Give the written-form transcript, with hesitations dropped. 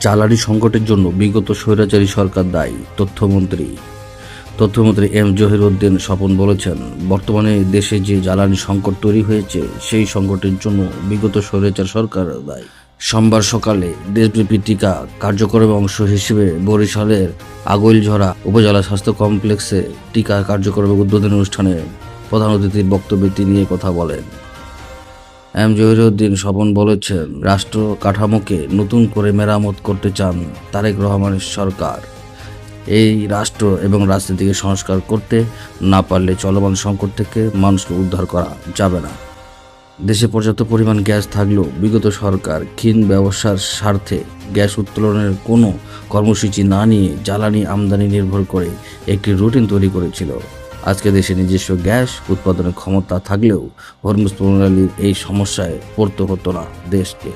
জ্বালানি সংকটের জন্য বিগত স্বৈরাচারী সরকার দায়ী। তথ্যমন্ত্রী এম জহিরুদ্দিন স্বপন বলেছেন, বর্তমানে দেশে যে জ্বালানি সংকট তৈরি হয়েছে সেই সংকটের জন্য বিগত স্বৈরাচার সরকার দায়ী। সোমবার সকালে দেশব্যাপী টিকা কার্যক্রমের অংশ হিসেবে বরিশালের আগৈলঝরা উপজেলা স্বাস্থ্য কমপ্লেক্সে টিকা কার্যক্রমের উদ্বোধনী অনুষ্ঠানে প্রধান অতিথির বক্তব্যে তিনি এ কথা বলেন। এম জহিরুদ্দিন স্বপন বলেছেন, রাষ্ট্র কাঠামোকে নতুন করে মেরামত করতে চান তারেক রহমানের সরকার। এই রাষ্ট্র এবং রাজনীতিকে সংস্কার করতে না পারলে চলমান সংকট থেকে মানুষকে উদ্ধার করা যাবে না। দেশে পর্যাপ্ত পরিমাণ গ্যাস থাকলেও বিগত সরকার ক্ষীণ ব্যবসার স্বার্থে গ্যাস উত্তোলনের কোনো কর্মসূচি না নিয়ে জ্বালানি আমদানি নির্ভর করে একটি রুটিন তৈরি করেছিল। আজকে দেশে নিজস্ব গ্যাস উৎপাদনের ক্ষমতা থাকলেও হরমুজ প্রণালীর এই সমস্যায় পড়তে হতো না দেশকে।